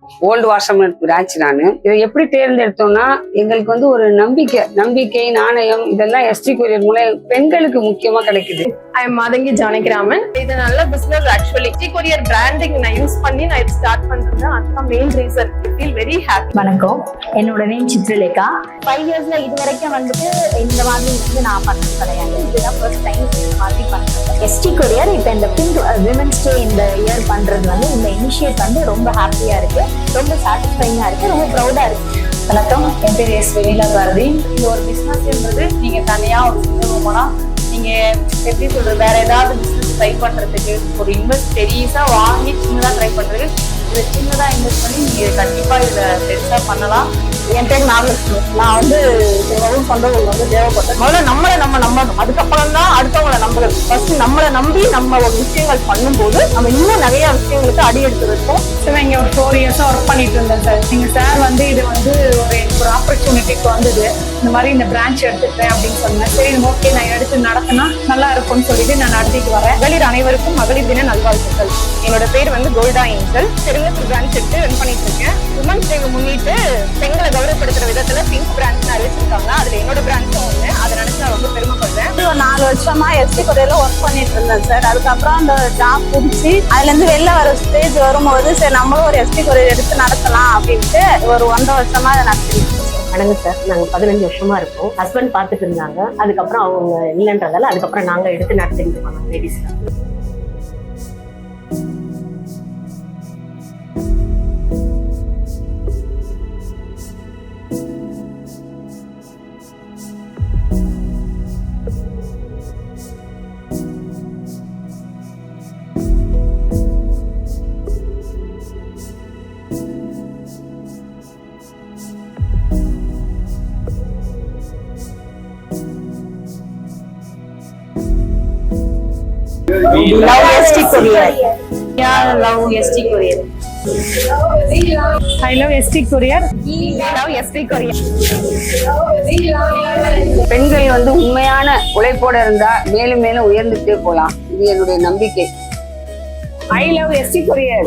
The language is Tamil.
Old washerman branch. நான் இதை எப்படி தேர்ந்தெடுத்தோம்னா, எங்களுக்கு வந்து ஒரு நம்பிக்கை நாணயம் இதெல்லாம் எஸ்டி கொரியர் மூலம் பெண்களுக்கு முக்கியமா கிடைக்குது. I am Mathangi Janakiraman. இது நல்ல business. Actually ST courier branding நான் யூஸ் பண்ணி நான் இது ஸ்டார்ட் பண்றேன். அதுதான் main reason. I feel very happy. வணக்கம், என்னோட நேம் சித்ரலேகா. 5 இயர்ஸ்ல இது வரைக்கும் வந்துட்டு இந்த மாதிரி வந்து நான் பண்ணது கிடையாது. இதுதான் ஃபர்ஸ்ட் டைம் இந்த மாதிரி பண்றேன். எஸ்டி கொரியர் இப்போ இந்த பிங்க் விமன்ஸ் டே இந்த இயர் பண்றது வந்து இந்த இனிஷியேட் வந்து ரொம்ப ஹாப்பியா இருக்கு, ரொம்ப சாட்டிஸ்ஃபைங்கா இருக்கு, ரொம்ப ப்ரௌடா இருக்கு. வணக்கம், என் பேர் எஸ் வெனிலா பாரதி. இந்த ஒரு பிஸ்னஸ்ன்றது நீங்க தனியா ஒரு சின்னமா நீங்க எப்படி சொல்றது, வேற ஏதாவது பிசினஸ் ட்ரை பண்றதுக்கு ஒரு இன்வெஸ்ட் பெரியசா வாங்கி சின்னதா ட்ரை பண்றதுக்கு இதை சின்னதா இன்வெஸ்ட் பண்ணி நீங்க கண்டிப்பா இதை பெருசா பண்ணலாம். என் பேர் நாகலட்சுமி. நான் வந்து எவ்வளவு சொந்தங்கள் வந்து தேவைப்பட்டேன். முதல்ல நம்மளை நம்ம நம்பணும், அதுக்கப்புறம் தான் அடுத்தவங்களை நம்புறது. ஃபர்ஸ்ட் நம்மளை நம்பி நம்ம ஒரு விஷயங்கள் பண்ணும்போது நம்ம இன்னும் நிறைய விஷயங்களுக்கு அடி எடுத்து வைப்போம். சார் இங்கே ஒரு 4 இயர்ஸா ஒர்க் பண்ணிட்டு இருந்தேன் சார். எங்க சார் வந்து இது வந்து ஒரு ஆப்பர்ச்சுனிட்டிக்கு வந்தது, இந்த மாதிரி இந்த பிரான்ச் எடுத்துக்கிறேன் அப்படின்னு சொன்னேன். சரி ஓகே, நான் எடுத்து நடத்தினா நல்லா இருக்கும்னு சொல்லிட்டு நான் நடத்திட்டு வரேன். மகளிர் அனைவருக்கும் மகளிர் தின நல்வாழ்த்துக்கள். என்னோட பேர் வந்து கோல்டா ஏஞ்சல். பெருங்கத்தூர் பிரான்ச் எடுத்து ரன் பண்ணிட்டு இருக்கேன். உமன்ஸ் டே முன்னிட்டு பெண்களை கௌரவப்படுத்துற விதத்துல பிங்க் பிரான்ச் அறிவிச்சிருக்காங்க. அதுல என்னோட பிரான்ச்சும் ஒண்ணு. அதை நினைச்சு நான் ரொம்ப பெருமைப்படுறேன். ஒரு 4 வருஷமா எஸ்டி கொரியர்ல ஒர்க் பண்ணிட்டு இருந்தேன் சார். அதுக்கப்புறம் அந்த ஜாப் பிடிச்சி அதுல இருந்து வெளில வர ஸ்டேஜ் வரும்போது சரி நம்மளும் ஒரு எஸ்டி கொரியர் எடுத்து நடத்தலாம் அப்படின்ட்டு ஒரு 1.5 வருஷமா அதை நடத்திட்டு. வணக்கம் சார், நாங்க 15 வருஷமா இருக்கோம். ஹஸ்பண்ட் பார்த்துட்டு இருந்தாங்க, அதுக்கப்புறம் அவங்க இல்லைன்றதால அதுக்கப்புறம் நாங்க எடுத்து நடத்திட்டு இருக்கோம் ladies. Love ST Courier. Yeah, love ST Courier. I love ST Courier. Love ST Courier. பெண்கள் வந்து உண்மையான உழைப்போட இருந்தா மேலும் மேலும் உயர்ந்துட்டே போலாம். இது என்னுடைய நம்பிக்கை. I love ST Courier.